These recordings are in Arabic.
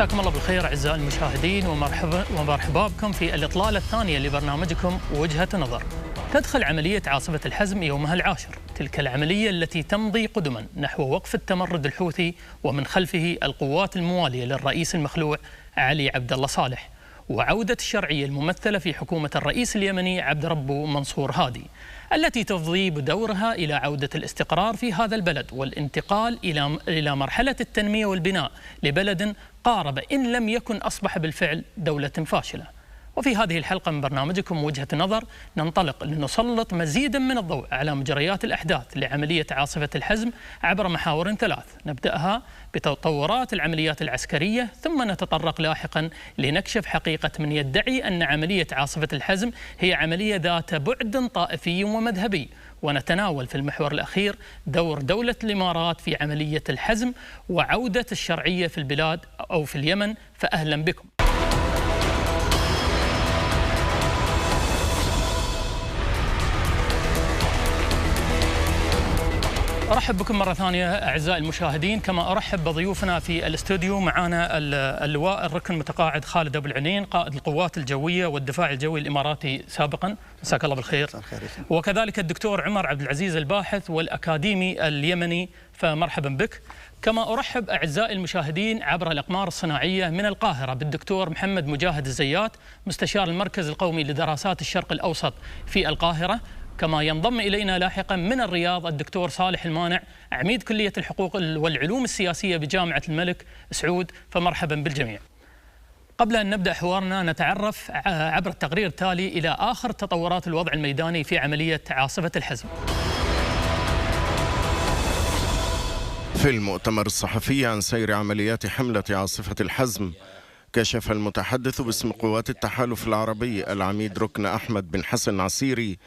مساكم الله بالخير أعزائي المشاهدين، ومرحبا بكم في الإطلالة الثانية لبرنامجكم وجهة نظر. تدخل عملية عاصفة الحزم يومها العاشر، تلك العملية التي تمضي قدما نحو وقف التمرد الحوثي ومن خلفه القوات الموالية للرئيس المخلوع علي عبد الله صالح، وعودة الشرعية الممثلة في حكومة الرئيس اليمني عبد ربه منصور هادي، التي تفضي بدورها إلى عودة الاستقرار في هذا البلد والانتقال إلى مرحلة التنمية والبناء لبلد قارب إن لم يكن أصبح بالفعل دولة فاشلة. وفي هذه الحلقة من برنامجكم وجهة نظر ننطلق لنسلط مزيدا من الضوء على مجريات الأحداث لعملية عاصفة الحزم عبر محاور ثلاث، نبدأها بتطورات العمليات العسكرية، ثم نتطرق لاحقا لنكشف حقيقة من يدعي أن عملية عاصفة الحزم هي عملية ذات بعد طائفي ومذهبي، ونتناول في المحور الأخير دور دولة الإمارات في عملية الحزم وعودة الشرعية في البلاد أو في اليمن. فأهلا بكم. أرحب بكم مرة ثانية أعزائي المشاهدين، كما أرحب بضيوفنا في الاستوديو. معنا اللواء الركن المتقاعد خالد أبو العنين، قائد القوات الجوية والدفاع الجوي الإماراتي سابقا، مساك الله بالخير. وكذلك الدكتور عمر عبد العزيز الباحث والأكاديمي اليمني، فمرحبا بك. كما أرحب أعزائي المشاهدين عبر الأقمار الصناعية من القاهرة بالدكتور محمد مجاهد الزيات، مستشار المركز القومي لدراسات الشرق الأوسط في القاهرة. كما ينضم إلينا لاحقا من الرياض الدكتور صالح المانع، عميد كلية الحقوق والعلوم السياسية بجامعة الملك سعود، فمرحبا بالجميع. قبل أن نبدأ حوارنا نتعرف عبر التقرير التالي إلى آخر تطورات الوضع الميداني في عملية عاصفة الحزم. في المؤتمر الصحفي عن سير عمليات حملة عاصفة الحزم، كشف المتحدث باسم قوات التحالف العربي العميد ركن أحمد بن حسن عسيري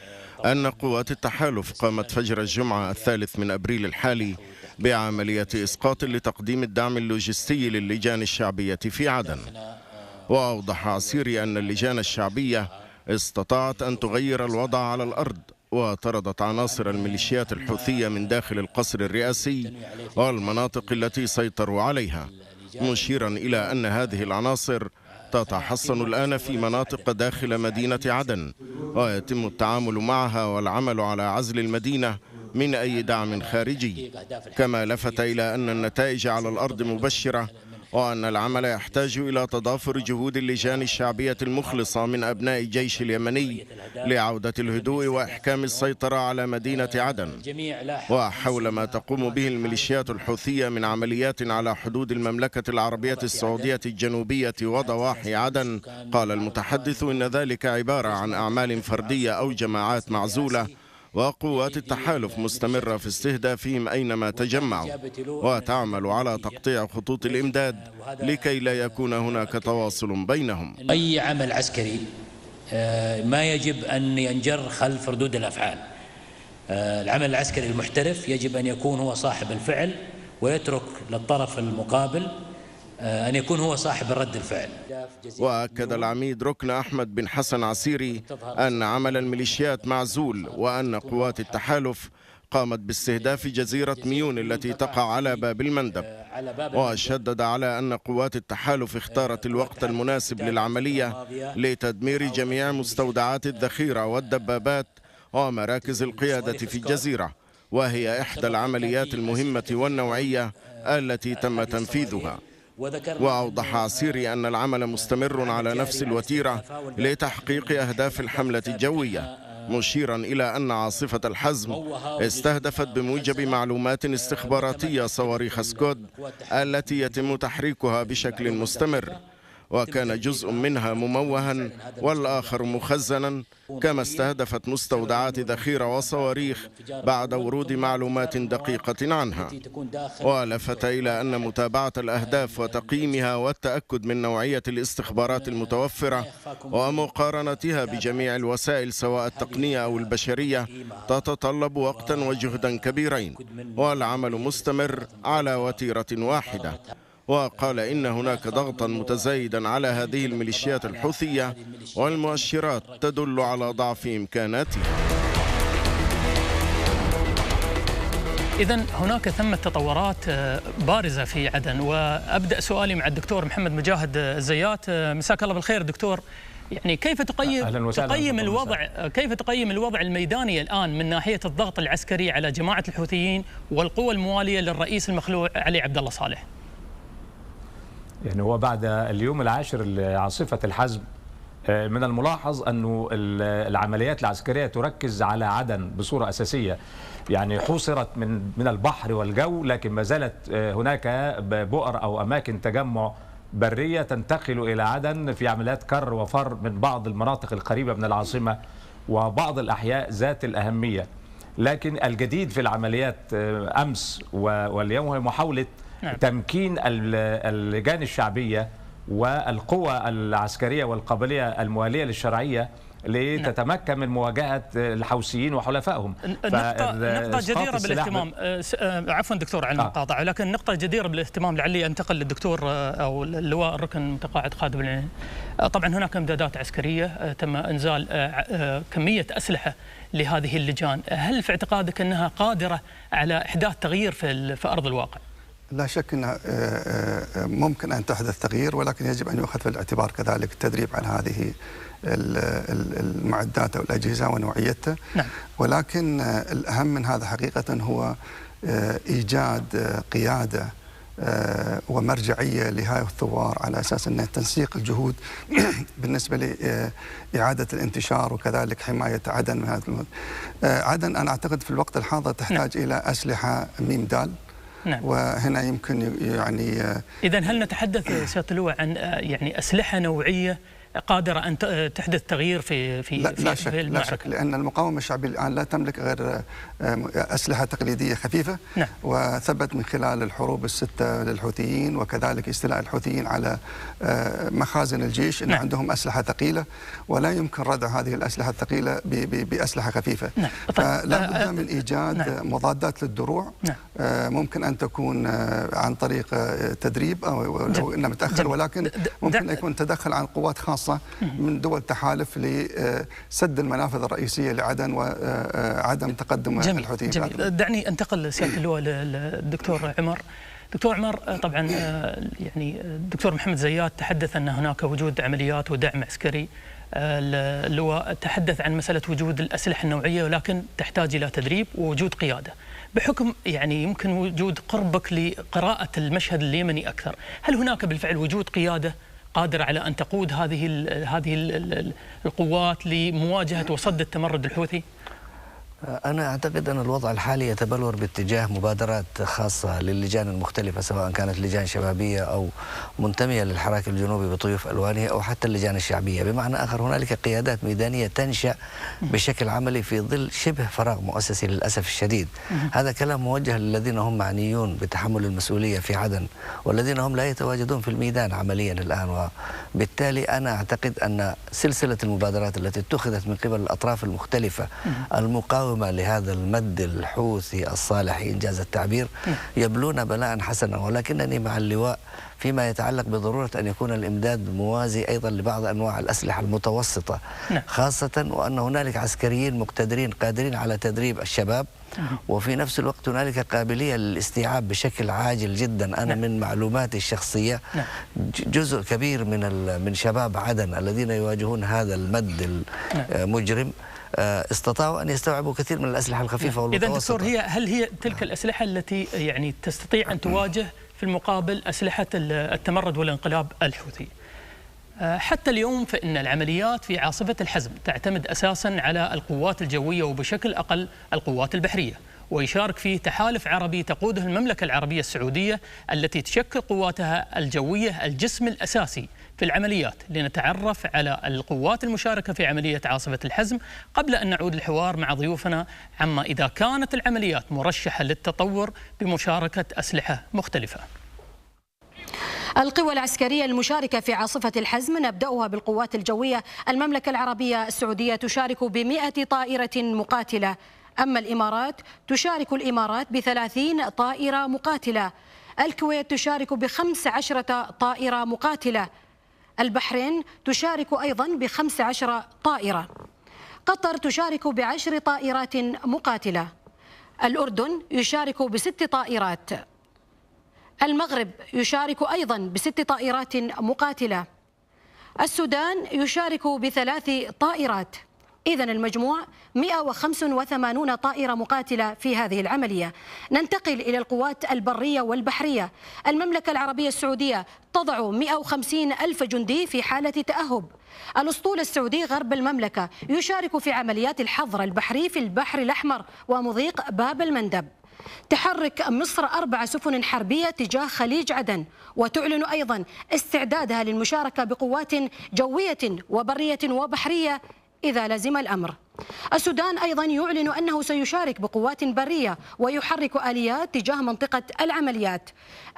أن قوات التحالف قامت فجر الجمعة 3 أبريل الحالي بعملية إسقاط لتقديم الدعم اللوجستي للجان الشعبية في عدن. وأوضح عسيري أن اللجان الشعبية استطاعت أن تغير الوضع على الأرض، وطردت عناصر الميليشيات الحوثية من داخل القصر الرئاسي والمناطق التي سيطروا عليها، مشيرا إلى أن هذه العناصر تتحصن الآن في مناطق داخل مدينة عدن، ويتم التعامل معها والعمل على عزل المدينة من أي دعم خارجي. كما لفت إلى أن النتائج على الأرض مبشرة، وأن العمل يحتاج إلى تضافر جهود اللجان الشعبية المخلصة من أبناء الجيش اليمني لعودة الهدوء وإحكام السيطرة على مدينة عدن. وحول ما تقوم به الميليشيات الحوثية من عمليات على حدود المملكة العربية السعودية الجنوبية وضواحي عدن، قال المتحدث إن ذلك عبارة عن أعمال فردية أو جماعات معزولة، وقوات التحالف مستمرة في استهدافهم أينما تجمعوا، وتعمل على تقطيع خطوط الإمداد لكي لا يكون هناك تواصل بينهم. أي عمل عسكري ما يجب أن ينجر خلف ردود الأفعال. العمل العسكري المحترف يجب أن يكون هو صاحب الفعل، ويترك للطرف المقابل أن يكون هو صاحب الرد الفعل. وأكد العميد ركن أحمد بن حسن عسيري أن عمل الميليشيات معزول، وأن قوات التحالف قامت باستهداف جزيرة ميون التي تقع على باب المندب، وشدد على أن قوات التحالف اختارت الوقت المناسب للعملية لتدمير جميع مستودعات الذخيرة والدبابات ومراكز القيادة في الجزيرة، وهي إحدى العمليات المهمة والنوعية التي تم تنفيذها. وأوضح عسيري أن العمل مستمر على نفس الوتيرة لتحقيق أهداف الحملة الجوية، مشيرا إلى أن عاصفة الحزم استهدفت بموجب معلومات استخباراتية صواريخ سكود التي يتم تحريكها بشكل مستمر، وكان جزء منها مموها والآخر مخزنا، كما استهدفت مستودعات ذخيرة وصواريخ بعد ورود معلومات دقيقة عنها. ولفت إلى أن متابعة الأهداف وتقييمها والتأكد من نوعية الاستخبارات المتوفرة ومقارنتها بجميع الوسائل سواء التقنية أو البشرية تتطلب وقتا وجهدا كبيرين، والعمل مستمر على وتيرة واحدة. وقال إن هناك ضغطا متزايدا على هذه الميليشيات الحوثية، والمؤشرات تدل على ضعف إمكاناتها. إذن هناك ثمة تطورات بارزة في عدن، وأبدأ سؤالي مع الدكتور محمد مجاهد الزيات. مساك الله بالخير دكتور. يعني كيف تقيم الوضع الميداني الآن من ناحية الضغط العسكري على جماعة الحوثيين والقوى الموالية للرئيس المخلوع علي عبد الله صالح؟ يعني هو بعد اليوم العاشر لعاصفة الحزم من الملاحظ أنه العمليات العسكرية تركز على عدن بصورة أساسية. يعني حوصرت من البحر والجو، لكن ما زالت هناك بؤر أو أماكن تجمع برية تنتقل إلى عدن في عمليات كر وفر من بعض المناطق القريبة من العاصمة وبعض الأحياء ذات الأهمية. لكن الجديد في العمليات أمس واليوم هو محاولة تمكين اللجان الشعبية والقوى العسكرية والقبلية الموالية للشرعية لتتمكن من مواجهة الحوثيين وحلفائهم. نقطة جديرة بالاهتمام. عفوا دكتور على المقاطعة، لكن نقطة جديرة بالاهتمام لعلي أنتقل للدكتور أو اللواء الركن المتقاعد خالد بن العين. طبعا هناك امدادات عسكرية، تم إنزال كمية أسلحة لهذه اللجان. هل في اعتقادك أنها قادرة على إحداث تغيير في أرض الواقع؟ لا شك أن ممكن أن تحدث تغيير، ولكن يجب أن يؤخذ في الاعتبار كذلك التدريب على هذه المعدات أو الأجهزة ونوعيتها. نعم. ولكن الأهم من هذا حقيقة هو إيجاد قيادة ومرجعية لهذه الثوار، على أساس أن تنسيق الجهود بالنسبة لإعادة الانتشار وكذلك حماية عدن من هذا عدن. أنا أعتقد في الوقت الحاضر تحتاج إلى أسلحة ميم دال. نعم. وهنا يمكن يعني إذن هل نتحدث سيادة اللواء عن يعني أسلحة نوعية قادرة أن تحدث تغيير في لا شك، لأن المقاومة الشعبية الآن لا تملك غير أسلحة تقليدية خفيفة. نعم. وثبت من خلال الحروب الستة للحوثيين وكذلك استيلاء الحوثيين على مخازن الجيش أن عندهم أسلحة ثقيلة، ولا يمكن ردع هذه الأسلحة الثقيلة بأسلحة خفيفة. نعم. فلا بد من إيجاد مضادات للدروع. ممكن أن تكون عن طريق تدريب أو لو إنه متأخر، ولكن ممكن يكون تدخل عن قوات خاصة من دول تحالف لسد المنافذ الرئيسية لعدن وعدم تقدم الحوثيين. دعني أنتقل سيادة اللواء للدكتور عمر. دكتور عمر، طبعا يعني الدكتور محمد زيات تحدث أن هناك وجود عمليات ودعم عسكري. اللواء تحدث عن مسألة وجود الأسلحة النوعية، ولكن تحتاج إلى تدريب ووجود قيادة. بحكم يعني يمكن وجود قربك لقراءة المشهد اليمني أكثر، هل هناك بالفعل وجود قيادة قادرة على أن تقود هذه القوات لمواجهة وصد التمرد الحوثي؟ أنا أعتقد أن الوضع الحالي يتبلور باتجاه مبادرات خاصة للجان المختلفة، سواء كانت لجان شبابية أو منتمية للحراك الجنوبي بطيوف ألوانه أو حتى اللجان الشعبية. بمعنى آخر هنالك قيادات ميدانية تنشأ بشكل عملي في ظل شبه فراغ مؤسسي للأسف الشديد. هذا كلام موجه للذين هم معنيون بتحمل المسؤولية في عدن والذين هم لا يتواجدون في الميدان عمليا الآن. وبالتالي أنا أعتقد أن سلسلة المبادرات التي اتخذت من قبل الأطراف المختلفة المقاومة لهذا المد الحوثي الصالحي إنجاز التعبير يبلون بلاء حسنا. ولكنني مع اللواء فيما يتعلق بضرورة أن يكون الإمداد موازي أيضا لبعض أنواع الأسلحة المتوسطة، خاصة وأن هنالك عسكريين مقتدرين قادرين على تدريب الشباب، وفي نفس الوقت هنالك قابلية للاستيعاب بشكل عاجل جدا. أنا من معلوماتي الشخصية جزء كبير من شباب عدن الذين يواجهون هذا المد المجرم استطاعوا أن يستوعبوا كثير من الأسلحة الخفيفة والمتوسطة. إذن دكتور، هل هي تلك الأسلحة التي يعني تستطيع أن تواجه في المقابل أسلحة التمرد والانقلاب الحوثي؟ حتى اليوم فإن العمليات في عاصفة الحزم تعتمد أساساً على القوات الجوية وبشكل أقل القوات البحرية، ويشارك فيه تحالف عربي تقوده المملكة العربية السعودية التي تشكل قواتها الجوية الجسم الأساسي في العمليات. لنتعرف على القوات المشاركة في عملية عاصفة الحزم قبل أن نعود الحوار مع ضيوفنا عما إذا كانت العمليات مرشحة للتطور بمشاركة أسلحة مختلفة. القوى العسكرية المشاركة في عاصفة الحزم نبدأها بالقوات الجوية. المملكة العربية السعودية تشارك ب100 طائرة مقاتلة، أما الإمارات تشارك ب30 طائرة مقاتلة، الكويت تشارك ب15 طائرة مقاتلة، البحرين تشارك أيضا ب15 طائرة، قطر تشارك ب10 طائرات مقاتلة، الأردن يشارك ب6 طائرات. المغرب يشارك أيضا ب6 طائرات مقاتلة. السودان يشارك ب3 طائرات. إذن المجموع 185 طائرة مقاتلة في هذه العملية. ننتقل إلى القوات البرية والبحرية. المملكة العربية السعودية تضع 150 ألف جندي في حالة تأهب. الأسطول السعودي غرب المملكة يشارك في عمليات الحظر البحري في البحر الأحمر ومضيق باب المندب. تحرك مصر 4 سفن حربية تجاه خليج عدن، وتعلن أيضا استعدادها للمشاركة بقوات جوية وبرية وبحرية إذا لزم الأمر. السودان أيضا يعلن أنه سيشارك بقوات برية ويحرك آليات تجاه منطقة العمليات.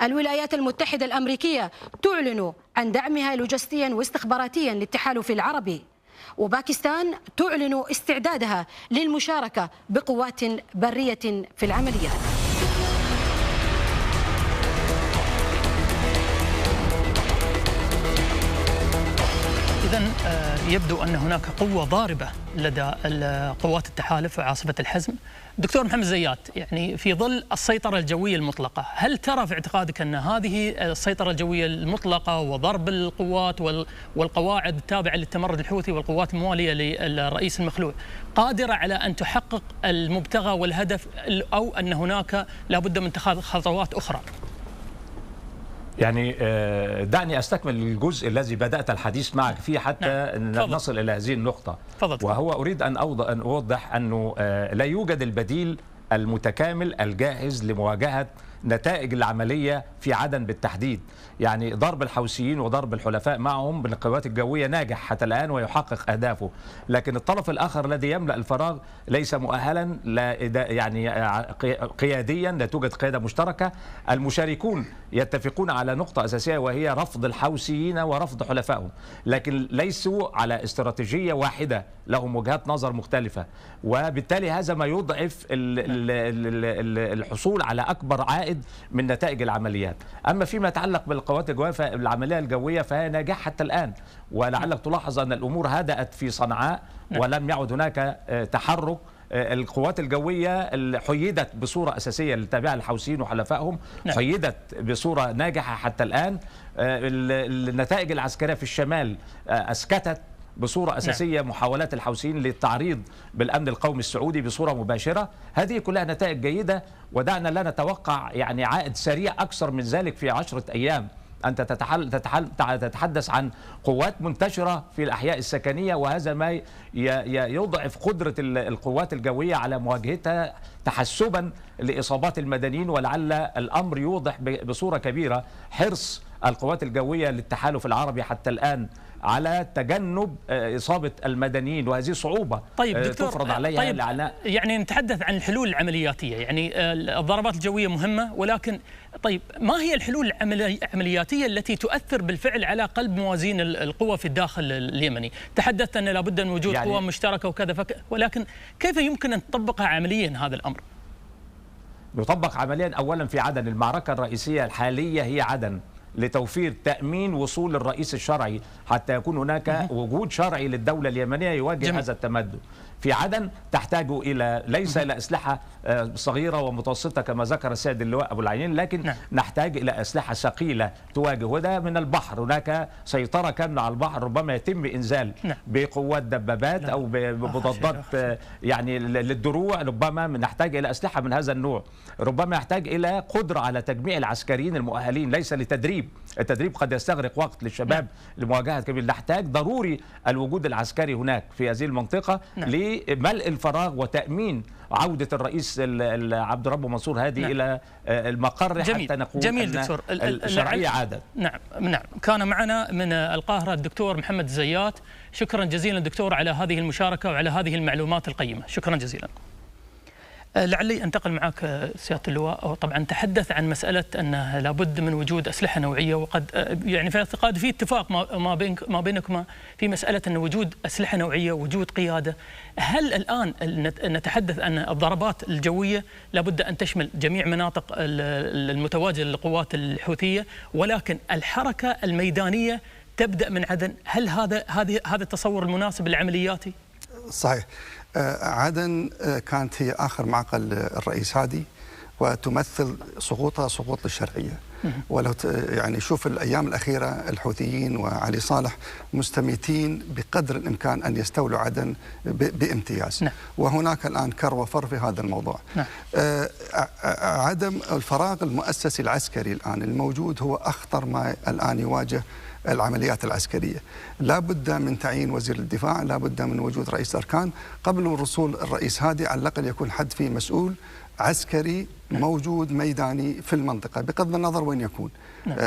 الولايات المتحدة الأمريكية تعلن عن دعمها لوجستيا واستخباراتيا للتحالف العربي. وباكستان تعلن استعدادها للمشاركة بقوات برية في العمليات. إذن يبدو أن هناك قوة ضاربة لدى قوات التحالف وعاصفة الحزم. دكتور محمد زيات، يعني في ظل السيطرة الجوية المطلقة، هل ترى في اعتقادك أن هذه السيطرة الجوية المطلقة وضرب القوات والقواعد التابعة للتمرد الحوثي والقوات الموالية للرئيس المخلوع قادرة على أن تحقق المبتغى والهدف، أو أن هناك لابد من اتخاذ خطوات أخرى؟ يعني دعني أستكمل الجزء الذي بدأت الحديث معك فيه حتى نصل إلى هذه النقطة. وهو أريد أن أوضح أنه لا يوجد البديل المتكامل الجاهز لمواجهة نتائج العملية في عدن بالتحديد. يعني ضرب الحوثيين وضرب الحلفاء معهم بالقوات الجوية ناجح حتى الآن ويحقق أهدافه، لكن الطرف الآخر الذي يملأ الفراغ ليس مؤهلا يعني قياديا، لا توجد قيادة مشتركة. المشاركون يتفقون على نقطة أساسية وهي رفض الحوثيين ورفض حلفائهم، لكن ليسوا على استراتيجية واحدة، لهم وجهات نظر مختلفة، وبالتالي هذا ما يضعف الحصول على أكبر عائد من نتائج العمليات. أما فيما يتعلق بالقوات الجوية فالعملية الجوية فهي ناجحة حتى الآن، ولعلك تلاحظ أن الأمور هدأت في صنعاء ولم يعد هناك تحرك. القوات الجوية حيدت بصورة أساسية للتابعة للحوثيين وحلفائهم، حيدت بصورة ناجحة حتى الآن. النتائج العسكرية في الشمال أسكتت بصورة أساسية محاولات الحوثيين للتعريض بالأمن القومي السعودي بصورة مباشرة. هذه كلها نتائج جيدة، ودعنا لا نتوقع يعني عائد سريع أكثر من ذلك في 10 أيام. أنت تتحدث عن قوات منتشرة في الأحياء السكنية، وهذا ما يضعف قدرة القوات الجوية على مواجهتها تحسبا لإصابات المدنيين. ولعل الأمر يوضح بصورة كبيرة حرص القوات الجوية للتحالف العربي حتى الآن على تجنب إصابة المدنيين، وهذه صعوبة طيب دكتور تفرض عليها. طيب يعني نتحدث عن الحلول العملياتية، يعني الضربات الجوية مهمة، ولكن طيب ما هي الحلول العملياتية التي تؤثر بالفعل على قلب موازين القوى في الداخل اليمني؟ تحدثت أن لابد من وجود قوى مشتركة وكذا، ولكن كيف يمكن أن تطبقها عمليا هذا الأمر؟ يطبق عمليا أولا في عدن. المعركة الرئيسية الحالية هي عدن، لتوفير تأمين وصول الرئيس الشرعي حتى يكون هناك وجود شرعي للدولة اليمنية يواجه هذا التمدد. في عدن تحتاج إلى ليس إلى أسلحة صغيرة ومتوسطة كما ذكر السيد اللواء أبو العينين، لكن نحتاج إلى أسلحة ثقيلة تواجه، وده من البحر. هناك سيطرة كاملة على البحر، ربما يتم إنزال بقوات دبابات أو بمضادات يعني للدروع. ربما نحتاج إلى أسلحة من هذا النوع، ربما يحتاج إلى قدرة على تجميع العسكريين المؤهلين، ليس لتدريب. التدريب قد يستغرق وقت للشباب لمواجهة كبيرة. نحتاج ضروري الوجود العسكري هناك في هذه المنطقة لملء الفراغ وتأمين عودة الرئيس عبد الرب منصور هادي إلى المقر حتى نقول جميل دكتور. الشرعية عادت. نعم. كان معنا من القاهرة الدكتور محمد زيات. شكرا جزيلا دكتور على هذه المشاركة وعلى هذه المعلومات القيمة، شكرا جزيلا. لعلي انتقل معك سيادة اللواء. طبعا تحدث عن مسألة أن لابد من وجود أسلحة نوعية، وقد يعني في اعتقاد في اتفاق ما بينكما في مسألة أن وجود أسلحة نوعية وجود قيادة. هل الآن نتحدث أن الضربات الجوية لابد أن تشمل جميع مناطق المتواجدة للقوات الحوثية، ولكن الحركة الميدانية تبدأ من عدن؟ هل هذا التصور المناسب العملياتي؟ صحيح. عدن كانت هي آخر معقل الرئيس هادي، وتمثل سقوطها سقوط الشرعية. ولو يعني شوف الأيام الأخيرة الحوثيين وعلي صالح مستميتين بقدر الإمكان أن يستولوا عدن بامتياز. نعم. وهناك الآن كر وفر في هذا الموضوع. نعم. عدم الفراغ المؤسسي العسكري الآن الموجود هو أخطر ما الآن يواجه العمليات العسكرية. لا بد من تعيين وزير الدفاع، لا بد من وجود رئيس أركان. قبل وصول الرئيس هادي على الأقل يكون حد فيه مسؤول عسكري موجود ميداني في المنطقة بغض النظر وين يكون.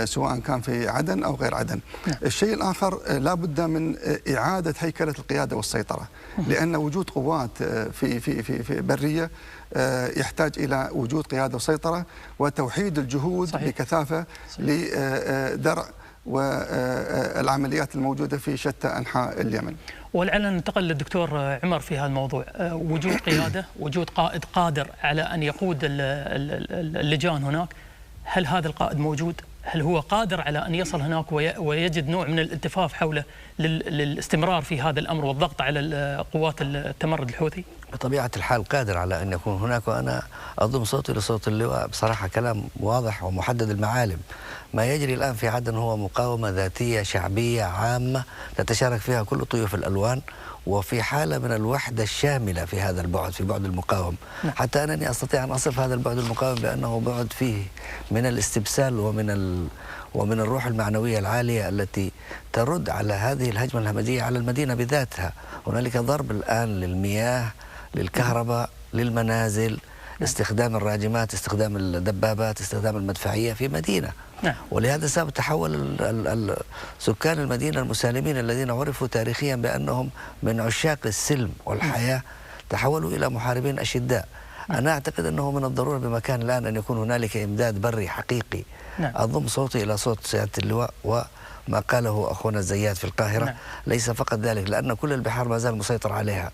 سواء كان في عدن أو غير عدن. الشيء الآخر لا بد من إعادة هيكلة القيادة والسيطرة، لأن وجود قوات في برية يحتاج إلى وجود قيادة وسيطرة وتوحيد الجهود. صحيح. بكثافة. صحيح. لدرع والعمليات الموجودة في شتى أنحاء اليمن. ولعلنا ننتقل للدكتور عمر في هذا الموضوع. وجود قيادة، وجود قائد قادر على أن يقود اللجان هناك، هل هذا القائد موجود؟ هل هو قادر على أن يصل هناك ويجد نوع من الالتفاف حوله للاستمرار في هذا الأمر والضغط على قوات التمرد الحوثي؟ بطبيعة الحال قادر على أن يكون هناك، وأنا أضم صوتي لصوت اللواء. بصراحة كلام واضح ومحدد المعالم. ما يجري الآن في عدن هو مقاومة ذاتية شعبية عامة تتشارك فيها كل طيوف الألوان، وفي حالة من الوحدة الشاملة في هذا البعد، في بعد المقاوم. حتى أنني أستطيع أن أصف هذا البعد المقاوم بأنه بعد فيه من الاستبسال ومن الروح المعنوية العالية التي ترد على هذه الهجمة الهمجية على المدينة بذاتها. هنالك ضرب الآن للمياه، للكهرباء، للمنازل، استخدام الراجمات، استخدام الدبابات، استخدام المدفعية في مدينة. ولهذا السبب تحول سكان المدينة المسالمين الذين عرفوا تاريخيا بأنهم من عشاق السلم والحياة تحولوا إلى محاربين أشداء. أنا أعتقد أنه من الضرورة بمكان الآن أن يكون هنالك إمداد بري حقيقي. أضم صوتي إلى صوت سيادة اللواء وما قاله أخونا الزيات في القاهرة. ليس فقط ذلك، لأن كل البحار ما زال مسيطر عليها.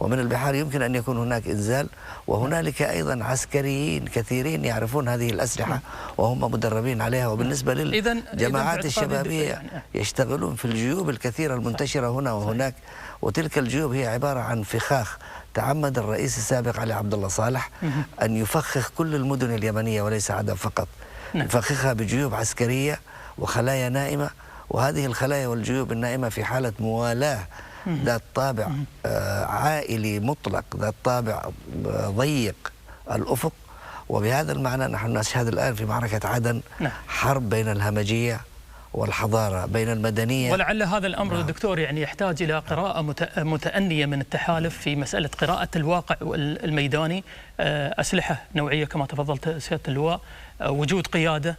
ومن البحار يمكن أن يكون هناك إنزال، وهنالك أيضا عسكريين كثيرين يعرفون هذه الأسلحة وهم مدربين عليها. وبالنسبة للجماعات الشبابية يشتغلون في الجيوب الكثيرة المنتشرة هنا وهناك، وتلك الجيوب هي عبارة عن فخاخ. تعمد الرئيس السابق علي عبد الله صالح أن يفخخ كل المدن اليمنية وليس عدن فقط. يفخخها بجيوب عسكرية وخلايا نائمة، وهذه الخلايا والجيوب النائمة في حالة موالاة ذات طابع عائلي مطلق، ذات طابع ضيق الأفق. وبهذا المعنى نحن نشهد الآن في معركة عدن حرب بين الهمجية والحضارة، بين المدنية. ولعل هذا الأمر دكتور يعني يحتاج إلى قراءة متأنية من التحالف في مسألة قراءة الواقع الميداني. أسلحة نوعية كما تفضلت سيادة اللواء، وجود قيادة،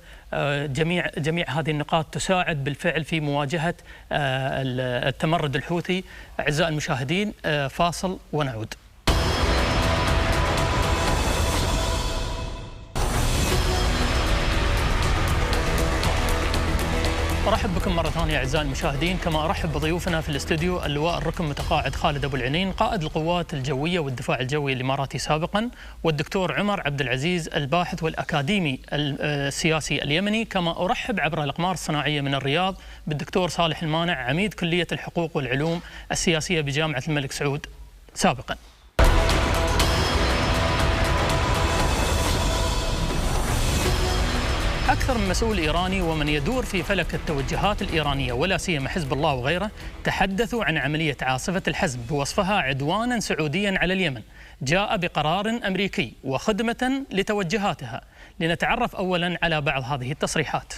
جميع هذه النقاط تساعد بالفعل في مواجهة التمرد الحوثي. أعزائي المشاهدين، فاصل ونعود. أرحب بكم مرة ثانية أعزائي المشاهدين، كما أرحب بضيوفنا في الاستوديو اللواء الركن متقاعد خالد أبو العنين قائد القوات الجوية والدفاع الجوي الإماراتي سابقا، والدكتور عمر عبد العزيز الباحث والأكاديمي السياسي اليمني. كما أرحب عبر الأقمار الصناعية من الرياض بالدكتور صالح المانع عميد كلية الحقوق والعلوم السياسية بجامعة الملك سعود سابقا. أكثر من مسؤول إيراني ومن يدور في فلك التوجهات الإيرانية ولا سيما حزب الله وغيره تحدثوا عن عملية عاصفة الحزم بوصفها عدوانا سعوديا على اليمن جاء بقرار أمريكي وخدمة لتوجهاتها. لنتعرف أولا على بعض هذه التصريحات.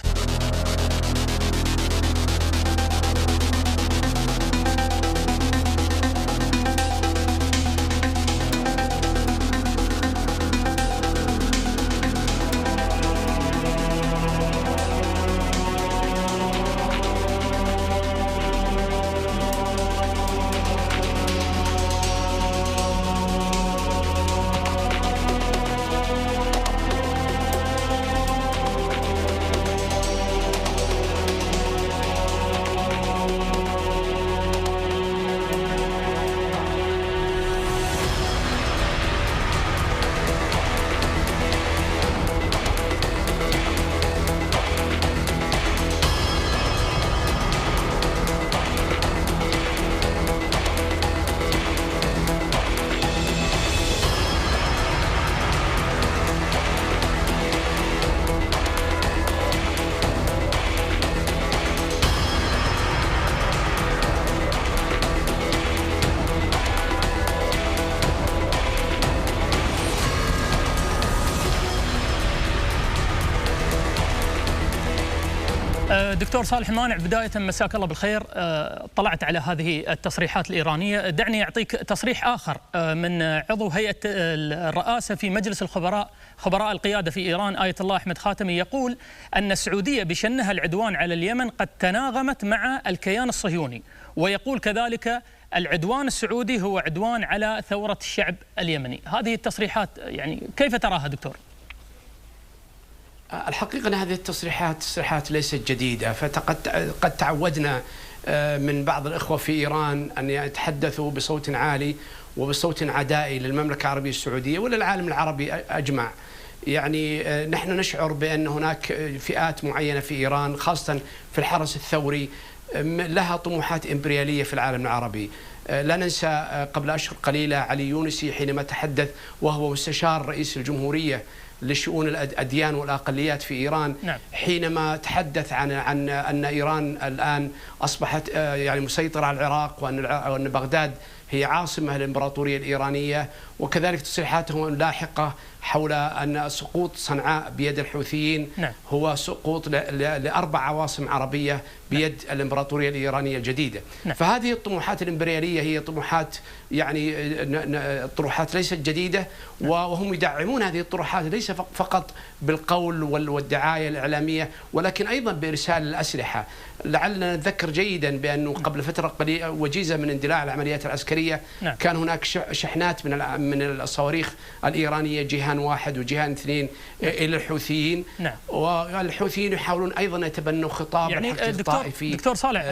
دكتور صالح مانع، بداية مساك الله بالخير. طلعت على هذه التصريحات الإيرانية، دعني أعطيك تصريح آخر من عضو هيئة الرئاسة في مجلس خبراء القيادة في إيران آية الله أحمد خاتمي، يقول أن السعودية بشنها العدوان على اليمن قد تناغمت مع الكيان الصهيوني، ويقول كذلك العدوان السعودي هو عدوان على ثورة الشعب اليمني. هذه التصريحات يعني كيف تراها دكتور؟ الحقيقة أن هذه تصريحات ليست جديدة، قد تعودنا من بعض الإخوة في إيران أن يتحدثوا بصوت عالي وبصوت عدائي للمملكة العربية السعودية وللعالم العربي أجمع. يعني نحن نشعر بأن هناك فئات معينة في إيران خاصة في الحرس الثوري لها طموحات إمبريالية في العالم العربي. لا ننسى قبل أشهر قليلة علي يونسي حينما تحدث وهو مستشار رئيس الجمهورية لشؤون الأديان والأقليات في إيران، حينما تحدث عن أن إيران الآن أصبحت يعني مسيطرة على العراق، وأن بغداد هي عاصمة الإمبراطورية الإيرانية، وكذلك تصريحاته اللاحقة حول أن سقوط صنعاء بيد الحوثيين هو سقوط ل4 عواصم عربية بيد الإمبراطورية الإيرانية الجديدة. فهذه الطموحات الإمبريالية هي طموحات يعني طروحات ليست جديدة، وهم يدعمون هذه الطروحات ليس فقط بالقول والدعاية الإعلامية، ولكن أيضا بإرسال الأسلحة. لعلنا نتذكر جيدا بأنه قبل فترة قليلة وجيزة من اندلاع العمليات العسكرية كان هناك شحنات من الصواريخ الإيرانية جيهان 1 وجيهان 2 إلى الحوثيين، والحوثيين يحاولون أيضا يتبنوا خطاب يعني دكتور صالح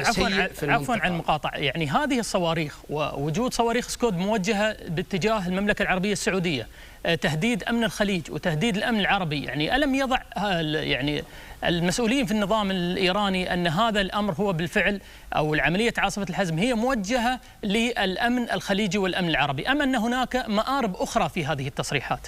عفوا عن المقاطعة، يعني هذه الصواريخ ووجود صواريخ سكود موجهة باتجاه المملكة العربية السعودية، تهديد أمن الخليج وتهديد الأمن العربي، يعني ألم يضع يعني المسؤولين في النظام الإيراني أن هذا الأمر هو بالفعل أو العملية عاصفة الحزم هي موجهة للأمن الخليجي والأمن العربي، أم أن هناك مآرب أخرى في هذه التصريحات؟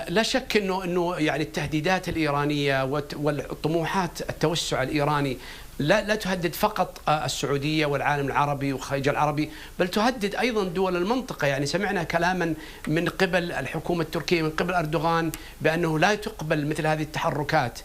لا شك أنه يعني التهديدات الإيرانية والطموحات التوسع الإيراني لا تهدد فقط السعودية والعالم العربي والخليج العربي، بل تهدد أيضا دول المنطقة. يعني سمعنا كلاما من قبل الحكومة التركية من قبل أردوغان بأنه لا تقبل مثل هذه التحركات.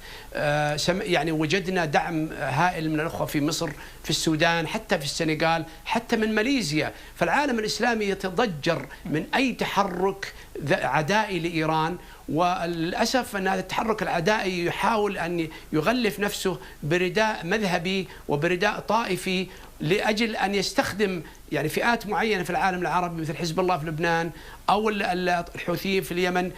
يعني وجدنا دعم هائل من الأخوة في مصر، في السودان، حتى في السنغال، حتى من ماليزيا. فالعالم الإسلامي يتضجر من أي تحرك عدائي لإيران، وللأسف أن هذا التحرك العدائي يحاول أن يغلف نفسه برداء مذهبي وبرداء طائفي لأجل أن يستخدم يعني فئات معينة في العالم العربي مثل حزب الله في لبنان أو الحوثيين في اليمن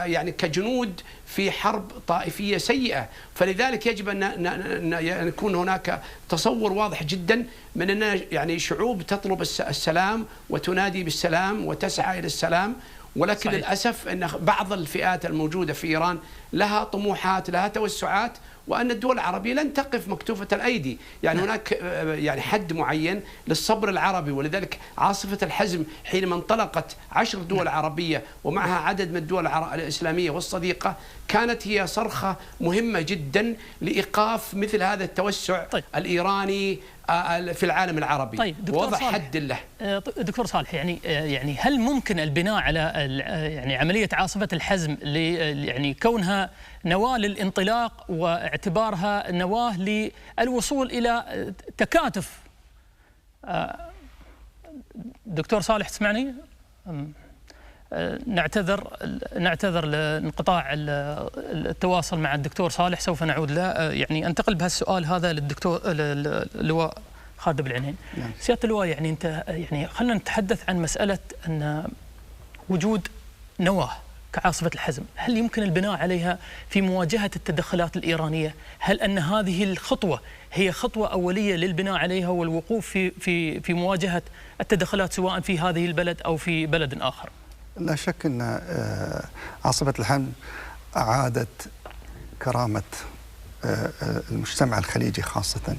يعني كجنود في حرب طائفية سيئة. فلذلك يجب أن يكون هناك تصور واضح جدا من أن يعني شعوب تطلب السلام وتنادي بالسلام وتسعى إلى السلام، ولكن صحيح. للأسف أن بعض الفئات الموجودة في إيران لها طموحات، لها توسعات، وأن الدول العربية لن تقف مكتوفة الأيدي. يعني هناك يعني حد معين للصبر العربي، ولذلك عاصفة الحزم حينما انطلقت 10 دول عربية ومعها عدد من الدول الإسلامية والصديقة كانت هي صرخة مهمة جدا لإيقاف مثل هذا التوسع الإيراني في العالم العربي. ووضع حد له. دكتور صالح، يعني هل ممكن البناء على يعني عملية عاصفة الحزم يعني كونها نواة للانطلاق واعتبارها نواة للوصول إلى تكاتف؟ دكتور صالح تسمعني؟ نعتذر لانقطاع التواصل مع الدكتور صالح، سوف نعود له. يعني انتقل بهالسؤال هذا للدكتور اللواء خالد بالعنين. سيادة اللواء، يعني انت يعني خلينا نتحدث عن مسألة ان وجود نواة كعاصفة الحزم، هل يمكن البناء عليها في مواجهة التدخلات الإيرانية؟ هل أن هذه الخطوة هي خطوة أولية للبناء عليها والوقوف في مواجهة التدخلات سواء في هذه البلد أو في بلد آخر؟ لا شك أن عاصفة الحزم أعادت كرامة المجتمع الخليجي خاصة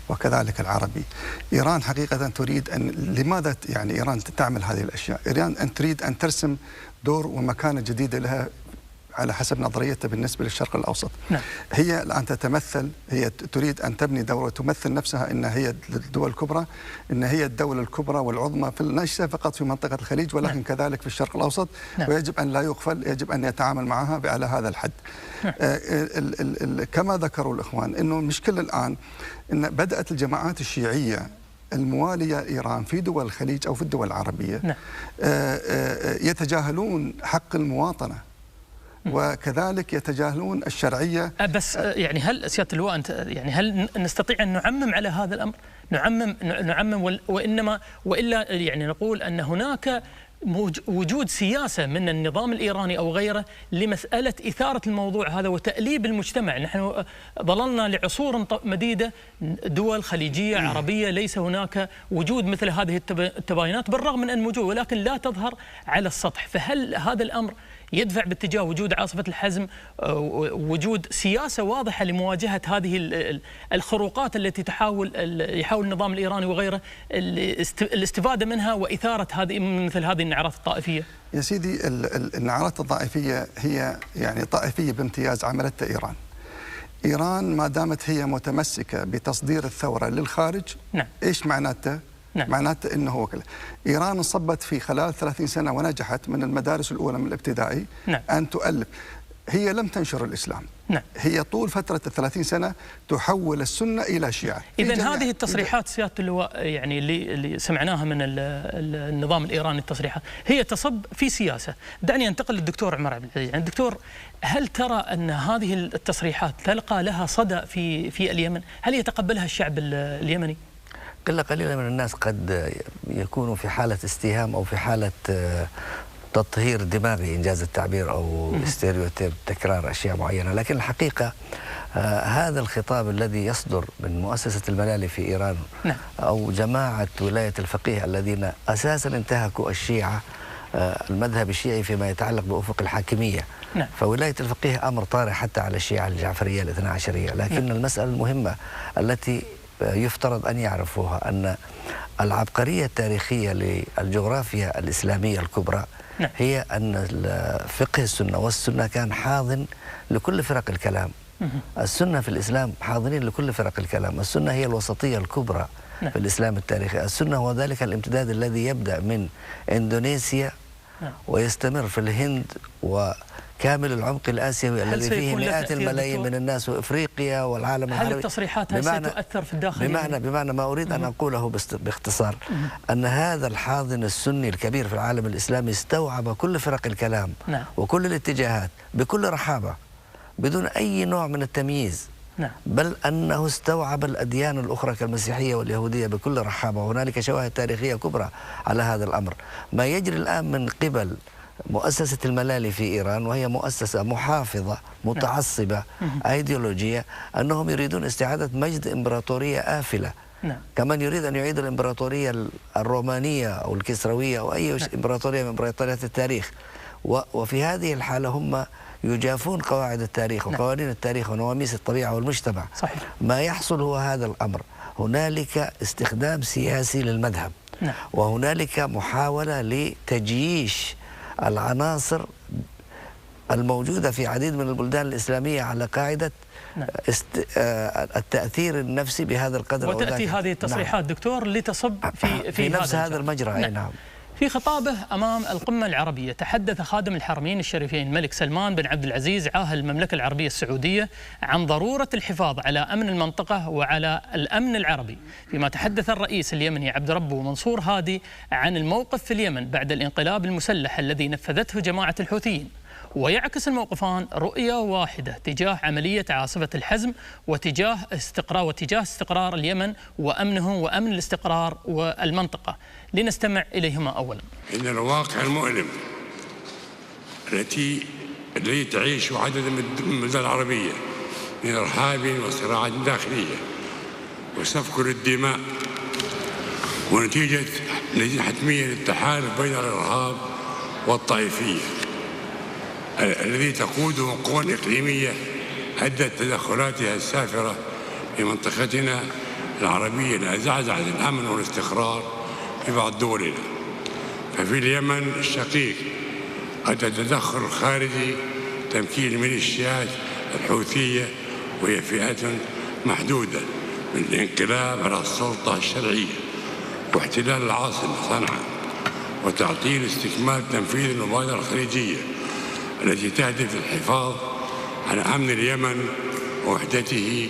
وكذلك العربي. إيران حقيقة تريد أن لماذا يعني إيران تعمل هذه الأشياء؟ إيران أن تريد أن ترسم دور ومكانة جديدة لها على حسب نظريتها بالنسبة للشرق الأوسط. نعم. هي الآن تتمثل، هي تريد أن تبني دولة تمثل نفسها أن هي الدول الكبرى، أن هي الدولة الكبرى والعظمى في ليس فقط في منطقة الخليج ولكن نعم. كذلك في الشرق الأوسط. نعم. ويجب أن لا يغفل، يجب أن يتعامل معها على هذا الحد. نعم. كما ذكروا الإخوان أنه المشكلة الآن أن بدأت الجماعات الشيعية الموالية إيران في دول الخليج أو في الدول العربية نعم. يتجاهلون حق المواطنة وكذلك يتجاهلون الشرعية. بس يعني هل سيادة اللواء أنت يعني هل نستطيع أن نعمم على هذا الأمر؟ نعمم وإلا يعني نقول أن هناك وجود سياسة من النظام الإيراني أو غيره لمسألة إثارة الموضوع هذا وتأليب المجتمع. نحن ظللنا لعصور مديدة دول خليجية عربية ليس هناك وجود مثل هذه التباينات بالرغم من أن موجود ولكن لا تظهر على السطح. فهل هذا الأمر يدفع باتجاه وجود عاصفة الحزم، وجود سياسة واضحة لمواجهة هذه الخروقات التي يحاول النظام الإيراني وغيره الاستفادة منها وإثارة مثل هذه النعرات الطائفية؟ يا سيدي النعرات الطائفية هي يعني طائفية بامتياز عملتها إيران. إيران ما دامت هي متمسكة بتصدير الثورة للخارج نعم. إيش معناته؟ نعم. معناته انه هو كله. ايران انصبت في خلال 30 سنه ونجحت من المدارس الاولى من الابتدائي نعم. ان تؤلف. هي لم تنشر الاسلام. نعم. هي طول فتره 30 سنه تحول السنه الى شيعه. اذا هذه التصريحات سياده اللواء يعني اللي سمعناها من النظام الايراني، التصريحات هي تصب في سياسه. دعني انتقل للدكتور عمر عبد العزيز. يعني الدكتور، هل ترى ان هذه التصريحات تلقى لها صدى في اليمن؟ هل يتقبلها الشعب اليمني؟ قليلا من الناس قد يكونوا في حالة استهام أو في حالة تطهير دماغي إنجاز التعبير أو ستيريوتيب، تكرار أشياء معينة. لكن الحقيقة هذا الخطاب الذي يصدر من مؤسسة الملالي في إيران أو جماعة ولاية الفقيه الذين أساسا انتهكوا الشيعة المذهب الشيعي فيما يتعلق بأفق الحاكمية. فولاية الفقيه أمر طارئ حتى على الشيعة الجعفرية الاثنى عشرية. لكن المسألة المهمة التي يفترض أن يعرفوها أن العبقرية التاريخية للجغرافيا الإسلامية الكبرى هي أن فقه السنة والسنة كان حاضن لكل فرق الكلام. السنة في الإسلام حاضنين لكل فرق الكلام. السنة هي الوسطية الكبرى في الإسلام التاريخي. السنة هو ذلك الامتداد الذي يبدأ من إندونيسيا ويستمر في الهند وكامل العمق الآسيوي الذي فيه مئات الملايين من الناس وإفريقيا والعالم العربي. هل التصريحات هذه ستؤثر في الداخل؟ بمعنى ما أريد أن أقوله باختصار أن هذا الحاضن السني الكبير في العالم الإسلامي استوعب كل فرق الكلام وكل الاتجاهات بكل رحابة بدون أي نوع من التمييز. بل أنه استوعب الأديان الأخرى كالمسيحية واليهودية بكل رحابة. وهنالك شواهد تاريخية كبرى على هذا الأمر. ما يجري الآن من قبل مؤسسة الملالي في إيران وهي مؤسسة محافظة متعصبة أيديولوجية أنهم يريدون استعادة مجد إمبراطورية آفلة كمن يريد أن يعيد الإمبراطورية الرومانية أو الكسروية أو أي إمبراطورية من إمبراطوريات التاريخ. وفي هذه الحالة هم يجافون قواعد التاريخ وقوانين التاريخ ونواميس الطبيعة والمجتمع. صحيح. ما يحصل هو هذا الأمر. هنالك استخدام سياسي للمذهب وهنالك محاولة لتجييش العناصر الموجودة في عديد من البلدان الإسلامية على قاعدة التأثير النفسي بهذا القدر. وتأتي هذه التصريحات دكتور لتصب في نفس هذا المجرى. نعم. في خطابه أمام القمة العربية تحدث خادم الحرمين الشريفين الملك سلمان بن عبد العزيز عاهل المملكة العربية السعودية عن ضرورة الحفاظ على أمن المنطقة وعلى الأمن العربي. فيما تحدث الرئيس اليمني عبد ربه منصور هادي عن الموقف في اليمن بعد الانقلاب المسلح الذي نفذته جماعة الحوثيين. ويعكس الموقفان رؤية واحدة تجاه عملية عاصفة الحزم وتجاه استقرار اليمن وأمنه وأمن الاستقرار والمنطقة. لنستمع إليهما أولا. إن الواقع المؤلم الذي تعيش عدد من البلدان العربية من إرهاب وصراعات داخلية وسفك للدماء ونتيجة حتمية للتحالف بين الإرهاب والطائفية الذي تقوده قوى إقليمية أدت تدخلاتها السافرة في منطقتنا العربية لزعزعة الأمن والاستقرار في بعض دولنا. ففي اليمن الشقيق أتى التدخل الخارجي تمكين الميليشيات الحوثية، وهي فئة محدودة، من الانقلاب على السلطة الشرعية واحتلال العاصمة صنعاء، وتعطيل استكمال تنفيذ المبادرة الخليجية التي تهدف للحفاظ على أمن اليمن ووحدته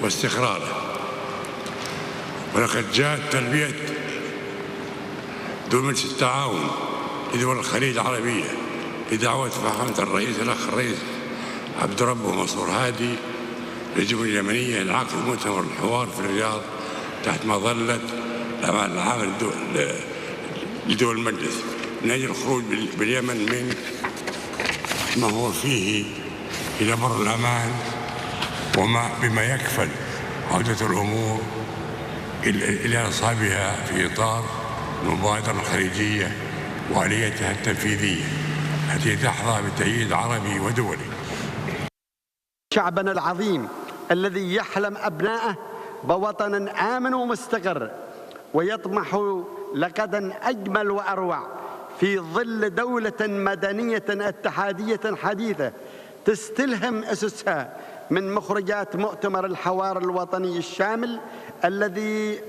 واستقراره. ولقد جاءت تلبية دول مجلس التعاون لدول الخليج العربية لدعوة فخامة الرئيس الأخ الرئيس عبد ربه منصور هادي للجمهورية اليمنية لعقد مؤتمر الحوار في الرياض تحت مظلة الأمان العام لدول المجلس من أجل الخروج باليمن من ما هو فيه إلى بر الأمان، بما يكفل عودة الأمور إلى أصحابها في إطار المبادرة الخليجية وآليتها التنفيذية التي تحظى بالتأييد عربي ودولي. شعبنا العظيم الذي يحلم أبنائه بوطن آمن ومستقر ويطمح لغدا أجمل وأروع في ظل دولة مدنية اتحادية حديثة تستلهم أسسها من مخرجات مؤتمر الحوار الوطني الشامل الذي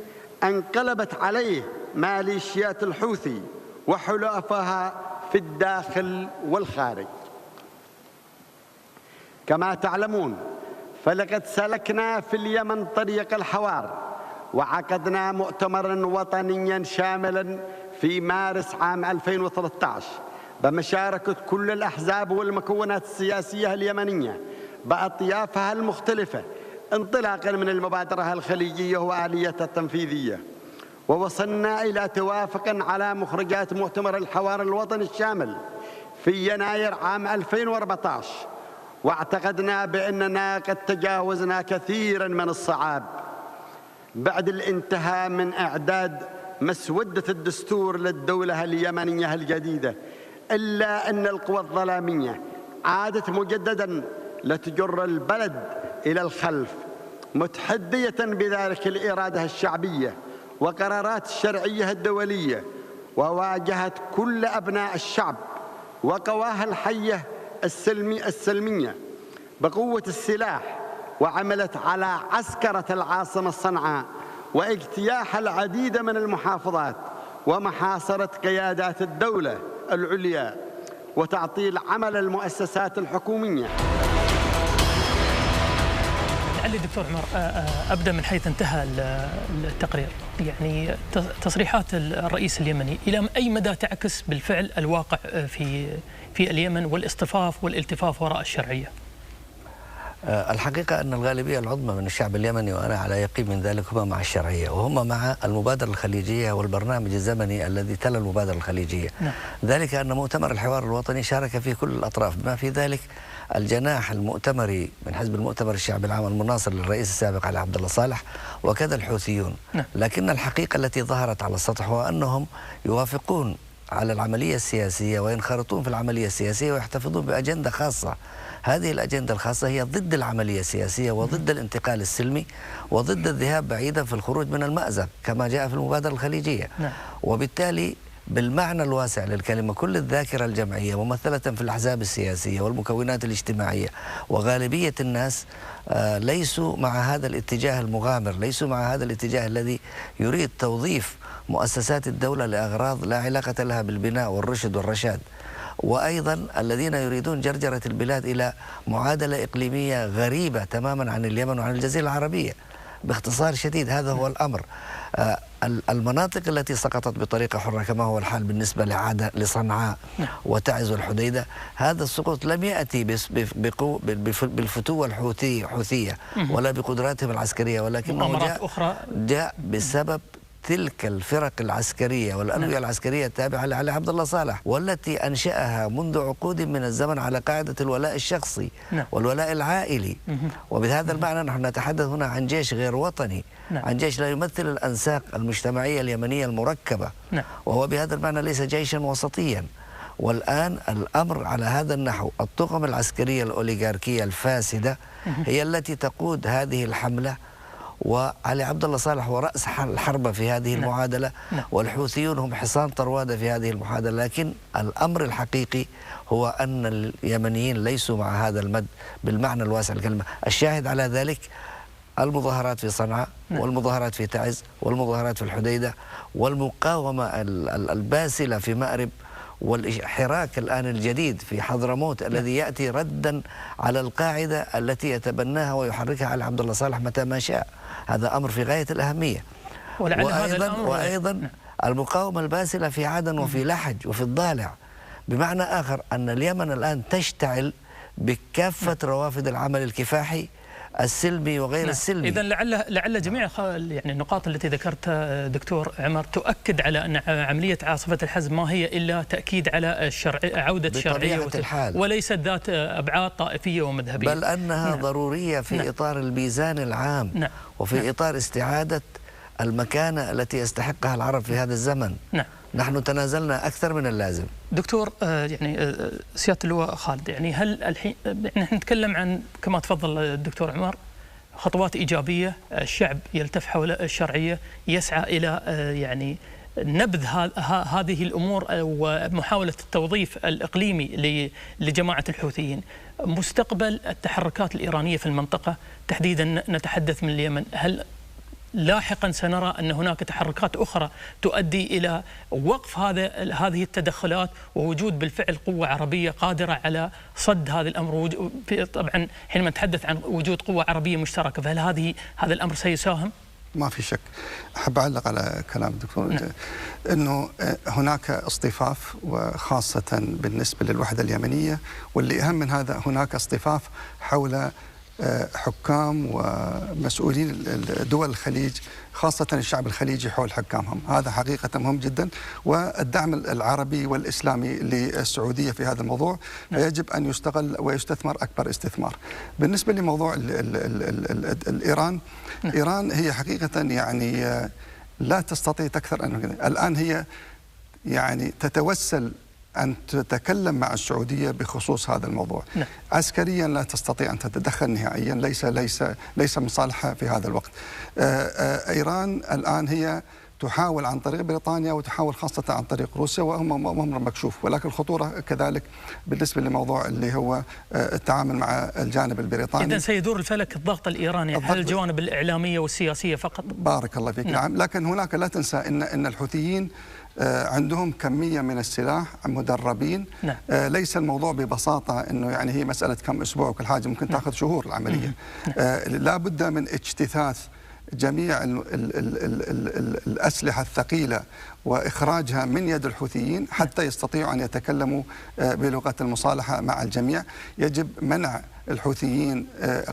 انقلبت عليه ميليشيات الحوثي وحلفائها في الداخل والخارج. كما تعلمون فلقد سلكنا في اليمن طريق الحوار وعقدنا مؤتمرا وطنيا شاملا في مارس عام 2013 بمشاركة كل الأحزاب والمكونات السياسية اليمنية بأطيافها المختلفة انطلاقا من المبادرة الخليجية وآليتها التنفيذية، ووصلنا إلى توافق على مخرجات مؤتمر الحوار الوطني الشامل في يناير عام 2014، واعتقدنا بأننا قد تجاوزنا كثيرا من الصعاب بعد الانتهاء من إعداد مسودة الدستور للدولة اليمنية الجديدة، إلا أن القوى الظلامية عادت مجددا لتجر البلد إلى الخلف، متحدية بذلك الإرادة الشعبية وقرارات الشرعية الدولية، وواجهت كل أبناء الشعب وقواها الحية السلمية بقوة السلاح، وعملت على عسكرة العاصمة صنعاء واجتياح العديد من المحافظات ومحاصرة قيادات الدولة العليا وتعطيل عمل المؤسسات الحكومية. لعلي دكتور عمر أبدأ من حيث انتهى التقرير، يعني تصريحات الرئيس اليمني إلى أي مدى تعكس بالفعل الواقع في اليمن والاصطفاف والالتفاف وراء الشرعية؟ الحقيقة أن الغالبية العظمى من الشعب اليمني وأنا على يقين من ذلك هم مع الشرعية، وهم مع المبادرة الخليجية والبرنامج الزمني الذي تلا المبادرة الخليجية. ذلك أن مؤتمر الحوار الوطني شارك فيه كل الأطراف، بما في ذلك الجناح المؤتمري من حزب المؤتمر الشعبي العام المناصر للرئيس السابق علي عبد الله صالح، وكذا الحوثيون. لكن الحقيقة التي ظهرت على السطح هو أنهم يوافقون على العملية السياسية وينخرطون في العملية السياسية ويحتفظون بأجندة خاصة. هذه الأجندة الخاصة هي ضد العملية السياسية وضد الانتقال السلمي وضد الذهاب بعيدا في الخروج من المأزق كما جاء في المبادرة الخليجية. وبالتالي بالمعنى الواسع للكلمة كل الذاكرة الجمعية ممثلة في الأحزاب السياسية والمكونات الاجتماعية وغالبية الناس ليسوا مع هذا الاتجاه المغامر، ليسوا مع هذا الاتجاه الذي يريد توظيف مؤسسات الدولة لأغراض لا علاقة لها بالبناء والرشد والرشاد، وأيضا الذين يريدون جرجرة البلاد إلى معادلة إقليمية غريبة تماما عن اليمن وعن الجزيرة العربية. باختصار شديد هذا هو الأمر. المناطق التي سقطت بطريقة حرة كما هو الحال بالنسبة لصنعاء وتعز والحديدة، هذا السقوط لم يأتي بالفتوة الحوثية ولا بقدراتهم العسكرية، ولكنه جاء بسبب تلك الفرق العسكرية والألوية العسكرية التابعة لعلي عبد الله صالح، والتي أنشأها منذ عقود من الزمن على قاعدة الولاء الشخصي والولاء العائلي. وبهذا المعنى نحن نتحدث هنا عن جيش غير وطني، عن جيش لا يمثل الأنساق المجتمعية اليمنية المركبة، وهو بهذا المعنى ليس جيشا وسطيا. والآن الأمر على هذا النحو، الطقم العسكرية الأوليغاركية الفاسدة هي التي تقود هذه الحملة، وعلي عبد الله صالح هو رأس الحربة في هذه المعادلة، والحوثيون هم حصان طروادة في هذه المعادلة. لكن الأمر الحقيقي هو أن اليمنيين ليسوا مع هذا المد بالمعنى الواسع للكلمة. الشاهد على ذلك المظاهرات في صنعاء، والمظاهرات في تعز، والمظاهرات في الحديدة، والمقاومة الباسلة في مأرب، والحراك الآن الجديد في حضرموت الذي يأتي ردا على القاعدة التي يتبناها ويحركها علي عبد الله صالح متى ما شاء. هذا أمر في غاية الأهمية. وأيضا المقاومة الباسلة في عدن وفي لحج وفي الضالع. بمعنى آخر أن اليمن الآن تشتعل بكافة روافد العمل الكفاحي السلمي وغير السلمي. إذا لعل جميع يعني النقاط التي ذكرتها دكتور عمر تؤكد على أن عملية عاصفة الحزم ما هي إلا تأكيد على عودة الشرعية وليست ذات أبعاد طائفية ومذهبية، بل أنها ضرورية في إطار الميزان العام وفي إطار استعادة المكانة التي يستحقها العرب في هذا الزمن. نحن تنازلنا أكثر من اللازم. دكتور يعني سيادة اللواء خالد، يعني هل الحين نحن نتكلم عن كما تفضل الدكتور عمر خطوات إيجابية، الشعب يلتف حول الشرعية، يسعى إلى يعني نبذ هذه الأمور ومحاولة التوظيف الإقليمي لجماعة الحوثيين. مستقبل التحركات الإيرانية في المنطقة تحديدا نتحدث من اليمن، هل لاحقا سنرى أن هناك تحركات أخرى تؤدي إلى وقف هذه التدخلات ووجود بالفعل قوة عربية قادرة على صد هذا الأمر؟ طبعا حينما نتحدث عن وجود قوة عربية مشتركة، فهل هذا الأمر سيساهم؟ ما في شك. أحب أعلق على كلام الدكتور أنه هناك اصطفاف، وخاصة بالنسبة للوحدة اليمنية، واللي أهم من هذا هناك اصطفاف حول حكام ومسؤولين دول الخليج، خاصة الشعب الخليجي حول حكامهم. هذا حقيقة مهم جدا، والدعم العربي والإسلامي للسعودية في هذا الموضوع يجب أن يستغل ويستثمر أكبر استثمار. بالنسبة لموضوع الإيران، إيران هي حقيقة يعني لا تستطيع تكثر الآن هي يعني تتوسل أن تتكلم مع السعودية بخصوص هذا الموضوع. عسكريا لا تستطيع أن تتدخل نهائيا، ليس من صالحها في هذا الوقت. إيران الآن هي تحاول عن طريق بريطانيا وتحاول خاصة عن طريق روسيا، وهم أمر مكشوف. ولكن الخطورة كذلك بالنسبة لموضوع اللي هو التعامل مع الجانب البريطاني. إذن سيدور الفلك الضغط الإيراني على الجوانب الإعلامية والسياسية فقط. بارك الله فيك. نعم. لكن هناك لا تنسى إن الحوثيين عندهم كمية من السلاح مدربين. ليس الموضوع ببساطة أنه يعني هي مسألة كم أسبوع وكل حاجة ممكن تأخذ شهور العملية. لا بد من اجتثاث جميع الأسلحة الثقيلة وإخراجها من يد الحوثيين حتى يستطيعوا أن يتكلموا بلغة المصالحة مع الجميع. يجب منع الحوثيين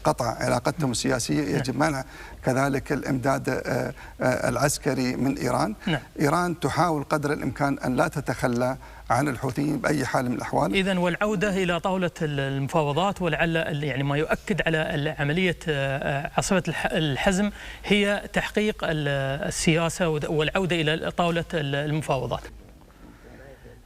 قطع علاقتهم السياسية، يجب منع كذلك الإمداد العسكري من إيران. إيران تحاول قدر الإمكان أن لا تتخلى عن الحوثيين بأي حال من الأحوال. إذن والعودة إلى طاولة المفاوضات، ولعل يعني ما يؤكد على عملية عاصفة الحزم هي تحقيق السياسة والعودة إلى طاولة المفاوضات.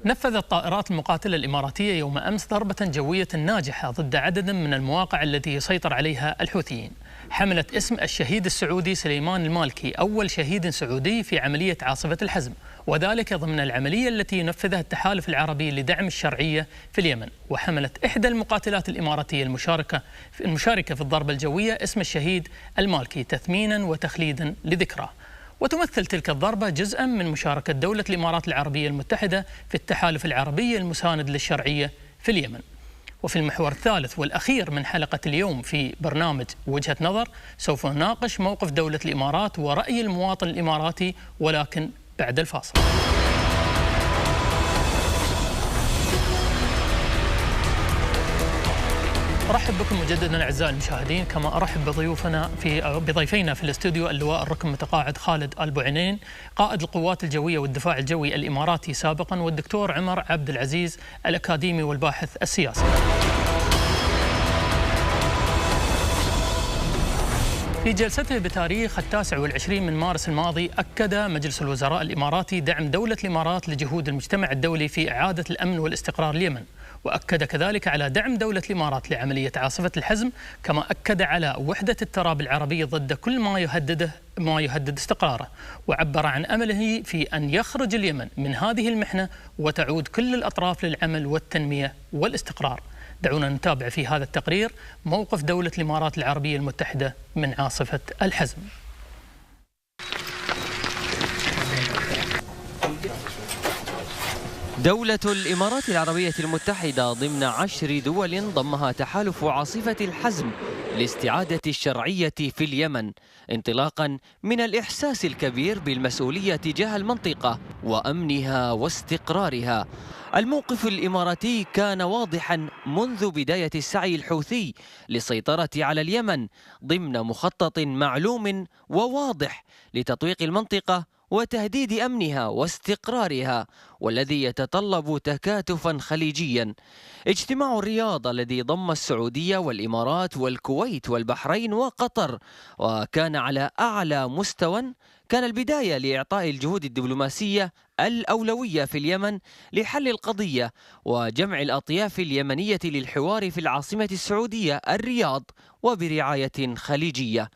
نفذت الطائرات المقاتلة الإماراتية يوم أمس ضربة جوية ناجحة ضد عدد من المواقع التي يسيطر عليها الحوثيين، حملت اسم الشهيد السعودي سليمان المالكي، أول شهيد سعودي في عملية عاصفة الحزم، وذلك ضمن العملية التي ينفذها التحالف العربي لدعم الشرعية في اليمن. وحملت إحدى المقاتلات الإماراتية المشاركة في الضربة الجوية اسم الشهيد المالكي تثمينا وتخليدا لذكراه. وتمثل تلك الضربة جزءا من مشاركة دولة الإمارات العربية المتحدة في التحالف العربي المساند للشرعية في اليمن. وفي المحور الثالث والأخير من حلقة اليوم في برنامج وجهة نظر سوف نناقش موقف دولة الإمارات ورأي المواطن الإماراتي، ولكن بعد الفاصل. أرحب بكم مجددا أعزائي المشاهدين، كما أرحب بضيفينا في الاستوديو اللواء الركن متقاعد خالد البوعينين قائد القوات الجوية والدفاع الجوي الإماراتي سابقا، والدكتور عمر عبد العزيز الأكاديمي والباحث السياسي. في جلسته بتاريخ 29 من مارس الماضي، أكد مجلس الوزراء الإماراتي دعم دولة الإمارات لجهود المجتمع الدولي في إعادة الأمن والاستقرار اليمن، وأكد كذلك على دعم دولة الإمارات لعملية عاصفة الحزم، كما أكد على وحدة التراب العربي ضد كل ما يهدد استقراره، وعبر عن أمله في أن يخرج اليمن من هذه المحنة وتعود كل الأطراف للعمل والتنمية والاستقرار. دعونا نتابع في هذا التقرير موقف دولة الإمارات العربية المتحدة من عاصفة الحزم. دولة الإمارات العربية المتحدة ضمن 10 دول ضمها تحالف عاصفة الحزم لاستعادة الشرعية في اليمن، انطلاقا من الإحساس الكبير بالمسؤولية تجاه المنطقة وأمنها واستقرارها. الموقف الإماراتي كان واضحا منذ بداية السعي الحوثي للسيطرة على اليمن ضمن مخطط معلوم وواضح لتطويق المنطقة وتهديد أمنها واستقرارها، والذي يتطلب تكاتفا خليجيا. اجتماع الرياض الذي ضم السعودية والإمارات والكويت والبحرين وقطر وكان على أعلى مستوى كان البداية لإعطاء الجهود الدبلوماسية الأولوية في اليمن لحل القضية وجمع الأطياف اليمنية للحوار في العاصمة السعودية الرياض وبرعاية خليجية.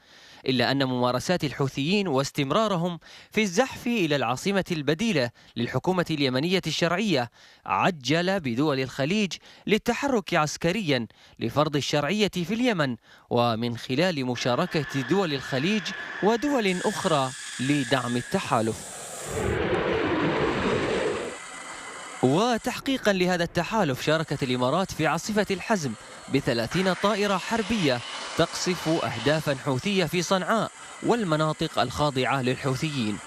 إلا أن ممارسات الحوثيين واستمرارهم في الزحف إلى العاصمة البديلة للحكومة اليمنية الشرعية عجل بدول الخليج للتحرك عسكريا لفرض الشرعية في اليمن، ومن خلال مشاركة دول الخليج ودول أخرى لدعم التحالف. وتحقيقا لهذا التحالف شاركت الإمارات في عاصفة الحزم ب30 طائرة حربية تقصف أهدافا حوثية في صنعاء والمناطق الخاضعة للحوثيين.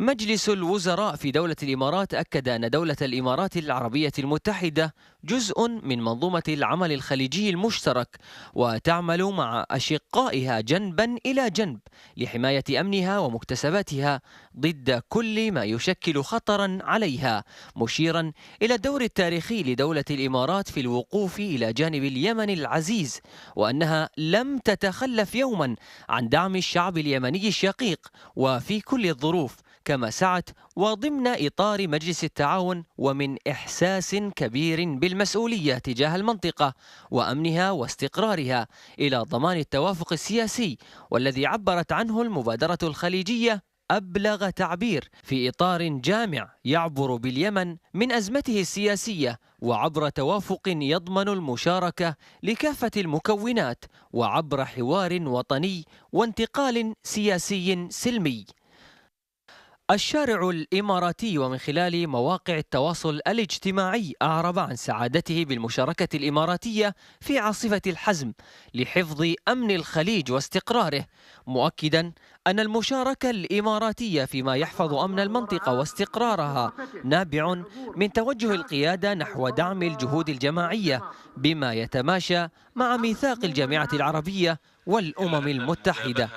مجلس الوزراء في دولة الإمارات أكد أن دولة الإمارات العربية المتحدة جزء من منظومة العمل الخليجي المشترك، وتعمل مع أشقائها جنبا إلى جنب لحماية أمنها ومكتسباتها ضد كل ما يشكل خطرا عليها، مشيرا إلى الدور التاريخي لدولة الإمارات في الوقوف إلى جانب اليمن العزيز، وأنها لم تتخلف يوما عن دعم الشعب اليمني الشقيق وفي كل الظروف، كما سعت وضمن إطار مجلس التعاون ومن إحساس كبير بالمسؤولية تجاه المنطقة وأمنها واستقرارها إلى ضمان التوافق السياسي، والذي عبرت عنه المبادرة الخليجية أبلغ تعبير في إطار جامع يعبر باليمن من أزمته السياسية وعبر توافق يضمن المشاركة لكافة المكونات وعبر حوار وطني وانتقال سياسي سلمي. الشارع الإماراتي ومن خلال مواقع التواصل الاجتماعي أعرب عن سعادته بالمشاركة الإماراتية في عاصفة الحزم لحفظ أمن الخليج واستقراره، مؤكدا أن المشاركة الإماراتية فيما يحفظ أمن المنطقة واستقرارها نابع من توجه القيادة نحو دعم الجهود الجماعية بما يتماشى مع ميثاق الجامعة العربية والأمم المتحدة.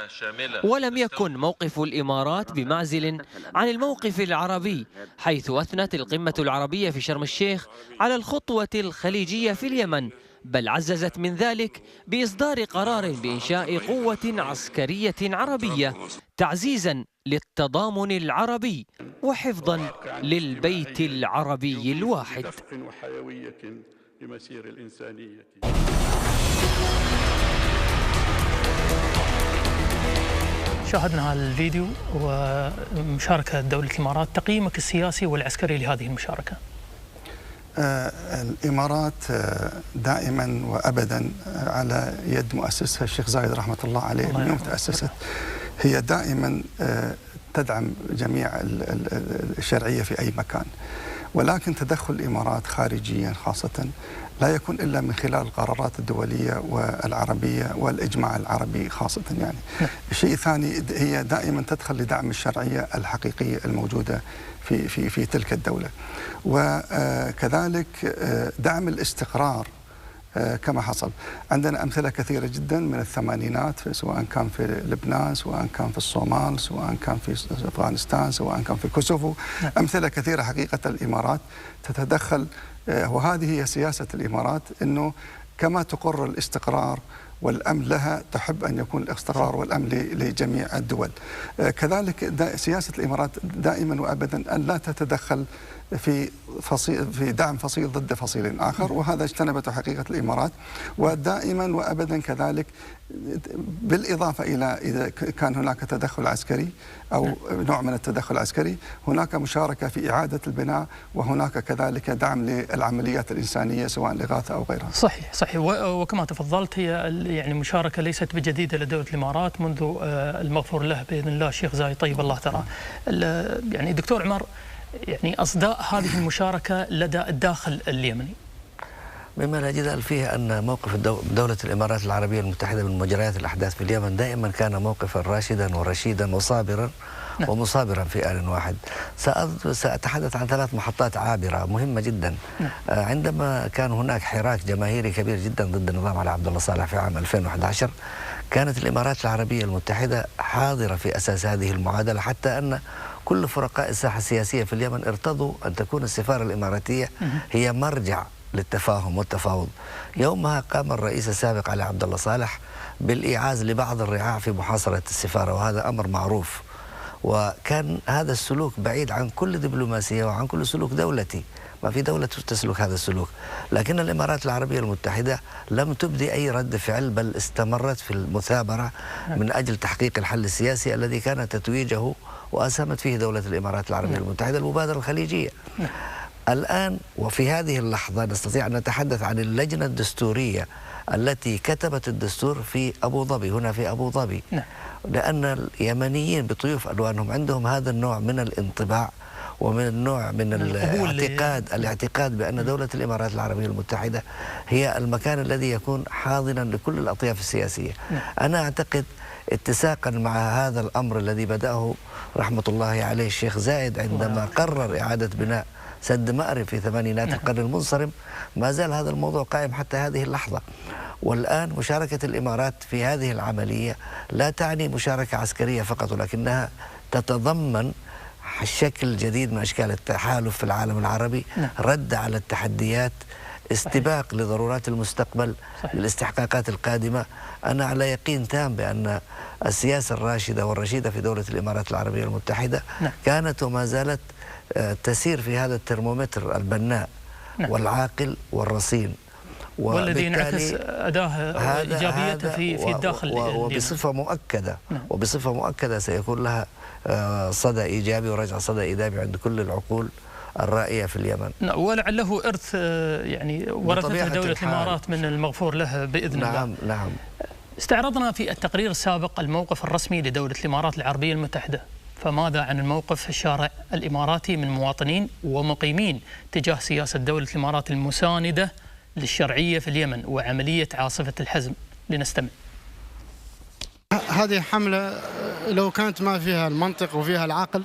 ولم يكن موقف الإمارات بمعزل عن الموقف العربي، حيث أثنت القمة العربية في شرم الشيخ على الخطوة الخليجية في اليمن، بل عززت من ذلك بإصدار قرار بإنشاء قوة عسكرية عربية تعزيزا للتضامن العربي وحفظا للبيت العربي الواحد. شاهدنا هذا الفيديو ومشاركة دولة الإمارات، تقييمك السياسي والعسكري لهذه المشاركة. الإمارات دائما وأبدا على يد مؤسسها الشيخ زايد رحمة الله عليه من يوم تأسست هي دائما تدعم جميع الشرعية في أي مكان، ولكن تدخل الإمارات خارجيا خاصة لا يكون إلا من خلال القرارات الدولية والعربية والإجماع العربي خاصة. يعني الشيء الثاني هي دائما تدخل لدعم الشرعية الحقيقية الموجودة في تلك الدولة، وكذلك دعم الاستقرار كما حصل. عندنا أمثلة كثيرة جدا من الثمانينات، سواء كان في لبنان، سواء كان في الصومال، سواء كان في أفغانستان، سواء كان في كوسوفو. أمثلة كثيرة حقيقة الإمارات تتدخل، وهذه هي سياسة الإمارات، أنه كما تقر الاستقرار والأمن لها تحب أن يكون الاستقرار والأمن لجميع الدول. كذلك سياسة الإمارات دائما وأبدا أن لا تتدخل في دعم فصيل ضد فصيل آخر، وهذا اجتنبته حقيقة الإمارات. ودائما وأبدا كذلك بالإضافة إلى إذا كان هناك تدخل عسكري أو نوع من التدخل العسكري، هناك مشاركة في إعادة البناء، وهناك كذلك دعم للعمليات الإنسانية سواء الإغاثة أو غيرها. صحيح. وكما تفضلت هي يعني مشاركة ليست بجديدة لدولة الإمارات منذ المغفور له بإذن الله الشيخ زايد طيب الله تراه. يعني دكتور عمر، يعني أصداء هذه المشاركة لدى الداخل اليمني مما لا جدال فيه أن موقف دولة الإمارات العربية المتحدة من مجريات الأحداث في اليمن دائما كان موقفا راشدا ورشيدا وصابرا ومصابرا في آن واحد. سأتحدث عن 3 محطات عابرة مهمة جدا. عندما كان هناك حراك جماهيري كبير جدا ضد النظام علي عبد الله صالح في عام 2011، كانت الإمارات العربية المتحدة حاضرة في أساس هذه المعادلة، حتى أن كل فرقاء الساحة السياسية في اليمن ارتضوا أن تكون السفارة الإماراتية هي مرجع للتفاهم والتفاوض. يومها قام الرئيس السابق علي عبد الله صالح بالإيعاز لبعض الرعاع في محاصرة السفارة، وهذا أمر معروف، وكان هذا السلوك بعيد عن كل دبلوماسية وعن كل سلوك دولتي. ما في دولة تسلك هذا السلوك. لكن الإمارات العربية المتحدة لم تبدي أي رد فعل، بل استمرت في المثابرة من أجل تحقيق الحل السياسي الذي كان تتويجه وأسهمت فيه دولة الإمارات العربية المتحدة، المبادرة الخليجية. الآن وفي هذه اللحظة نستطيع أن نتحدث عن اللجنة الدستورية التي كتبت الدستور في أبو ظبي، هنا في أبو ظبي، لأن اليمنيين بطيوف ألوانهم عندهم هذا النوع من الانطباع ومن النوع من الاعتقاد بأن دولة الإمارات العربية المتحدة هي المكان الذي يكون حاضنا لكل الأطياف السياسية. أنا أعتقد اتساقا مع هذا الأمر الذي بدأه رحمة الله عليه الشيخ زايد عندما قرر إعادة بناء سد مأرب في ثمانينات القرن المنصرم، ما زال هذا الموضوع قائم حتى هذه اللحظة. والآن مشاركة الإمارات في هذه العملية لا تعني مشاركة عسكرية فقط، ولكنها تتضمن شكل جديد من أشكال التحالف في العالم العربي، رد على التحديات، استباق لضرورات المستقبل، للاستحقاقات القادمة. أنا على يقين تام بأن السياسة الراشدة والرشيدة في دولة الإمارات العربية المتحدة كانت وما زالت تسير في هذا الترمومتر البناء والعاقل والرصين، والذي ينعكس أداة إيجابيته في الداخل وبصفة مؤكدة سيكون لها صدى إيجابي ورجع صدى إيجابي عند كل العقول الرائية في اليمن. ولعله إرث يعني ورثته دولة الإمارات من المغفور له بإذن الله. نعم. استعرضنا في التقرير السابق الموقف الرسمي لدولة الإمارات العربية المتحدة، فماذا عن الموقف الشارع الإماراتي من مواطنين ومقيمين تجاه سياسة دولة الإمارات المساندة للشرعية في اليمن وعملية عاصفة الحزم؟ لنستمع. هذه حملة لو كانت ما فيها المنطق وفيها العقل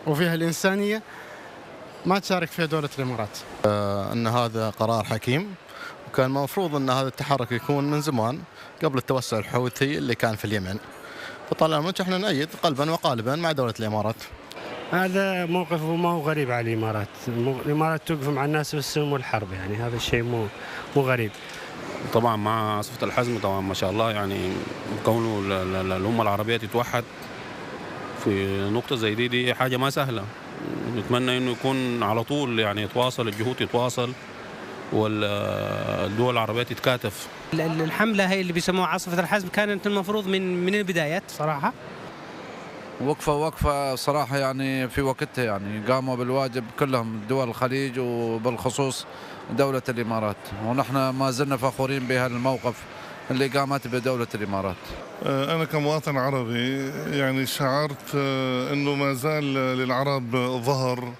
وفيها الإنسانية ما تشارك فيها دولة الإمارات. أن هذا قرار حكيم، وكان المفروض أن هذا التحرك يكون من زمان قبل التوسع الحوثي اللي كان في اليمن، فطالما احنا نؤيد قلبا وقالبا مع دولة الإمارات. هذا موقف ما هو غريب على الإمارات. الإمارات توقف مع الناس بالسلم والحرب، يعني هذا الشيء مو غريب. طبعا مع عاصفة الحزم طبعا ما شاء الله، يعني كونه الأمة العربية تتوحد في نقطة زي دي حاجة ما سهلة. نتمنى إنه يكون على طول يعني يتواصل، الجهود تتواصل والدول العربية تتكاتف. الحملة هي اللي بيسموها عاصفة الحزم كانت المفروض من البدايات صراحة. وقفة صراحة يعني في وقتها، يعني قاموا بالواجب كلهم دول الخليج وبالخصوص دولة الإمارات، ونحن ما زلنا فخورين بهذا الموقف اللي قامت بدولة الإمارات. أنا كمواطن عربي يعني شعرت أنه ما زال للعرب ظهر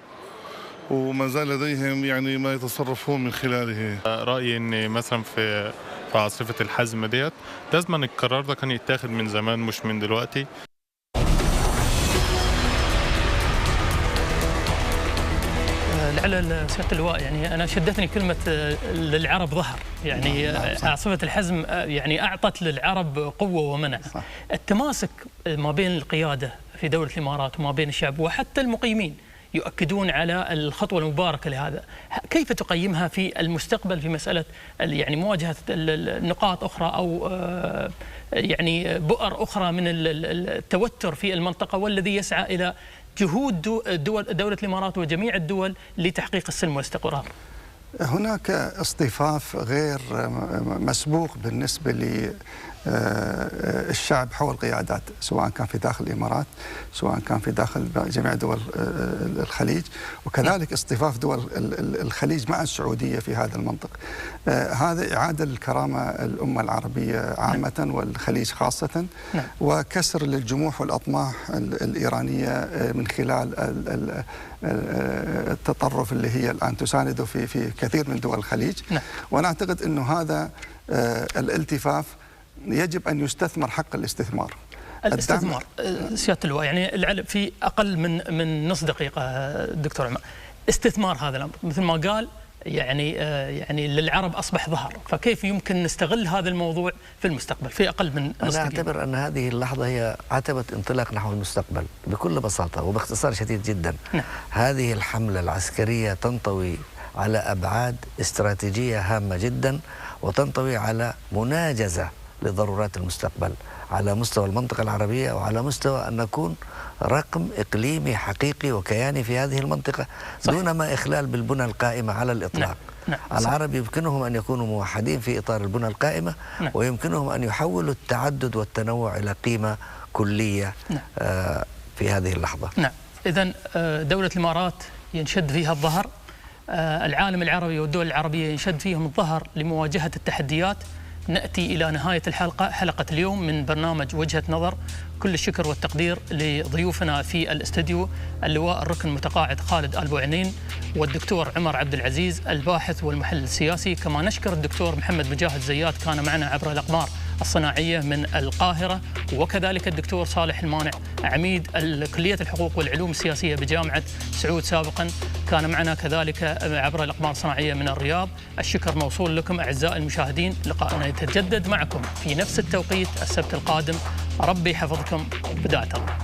وما زال لديهم يعني ما يتصرفون من خلاله. رأيي أن مثلا في عاصفة الحزم ديت لازم القرار ده كان يتاخد من زمان مش من دلوقتي. لعل سيادة اللواء يعني أنا شدتني كلمة للعرب ظهر، يعني عاصفة الحزم يعني أعطت للعرب قوة ومنع. التماسك ما بين القيادة في دولة الإمارات وما بين الشعب وحتى المقيمين يؤكدون على الخطوة المباركة لهذا. كيف تقيمها في المستقبل في مسألة يعني مواجهة نقاط أخرى أو يعني بؤر أخرى من التوتر في المنطقة، والذي يسعى إلى جهود دولة الإمارات وجميع الدول لتحقيق السلم والاستقرار؟ هناك اصطفاف غير مسبوق بالنسبة للشعب حول القيادات، سواء كان في داخل الإمارات، سواء كان في داخل جميع دول الخليج، وكذلك اصطفاف دول الخليج مع السعودية في هذا المنطق. هذا إعادة الكرامة الأمة العربية عامة والخليج خاصة، وكسر للجموح والأطماع الإيرانية من خلال التطرف اللي هي الآن تسانده في كثير من دول الخليج. وأنا أعتقد أنه هذا الالتفاف يجب أن يستثمر حق الاستثمار. سيادة اللواء، يعني في أقل من نص دقيقة دكتور عمر، استثمار هذا الأمر مثل ما قال يعني للعرب أصبح ظهر، فكيف يمكن نستغل هذا الموضوع في المستقبل في أقل من نص دقيقة؟ أنا أعتبر أن هذه اللحظة هي عتبة انطلاق نحو المستقبل بكل بساطة وباختصار شديد جدا. هذه الحملة العسكرية تنطوي على أبعاد استراتيجية هامة جدا، وتنطوي على مناجزة لضرورات المستقبل على مستوى المنطقة العربية، وعلى مستوى أن نكون رقم إقليمي حقيقي وكياني في هذه المنطقة دون ما إخلال بالبنى القائمة على الإطلاق. العرب يمكنهم أن يكونوا موحدين في إطار البنى القائمة، ويمكنهم أن يحولوا التعدد والتنوع إلى قيمة كلية في هذه اللحظة. إذن دولة الإمارات ينشد فيها الظهر، العالم العربي والدول العربية ينشد فيهم الظهر لمواجهة التحديات. نأتي إلى نهاية الحلقة، حلقة اليوم من برنامج وجهة نظر. كل الشكر والتقدير لضيوفنا في الاستديو، اللواء الركن المتقاعد خالد آل بوعنين، والدكتور عمر عبد العزيز الباحث والمحلل السياسي. كما نشكر الدكتور محمد مجاهد زيات كان معنا عبر الأقمار الصناعية من القاهرة، وكذلك الدكتور صالح المانع عميد كلية الحقوق والعلوم السياسية بجامعة سعود سابقا كان معنا كذلك عبر الأقمار الصناعية من الرياض. الشكر موصول لكم أعزائي المشاهدين، لقاءنا يتجدد معكم في نفس التوقيت السبت القادم. ربي يحفظكم، بداية الله.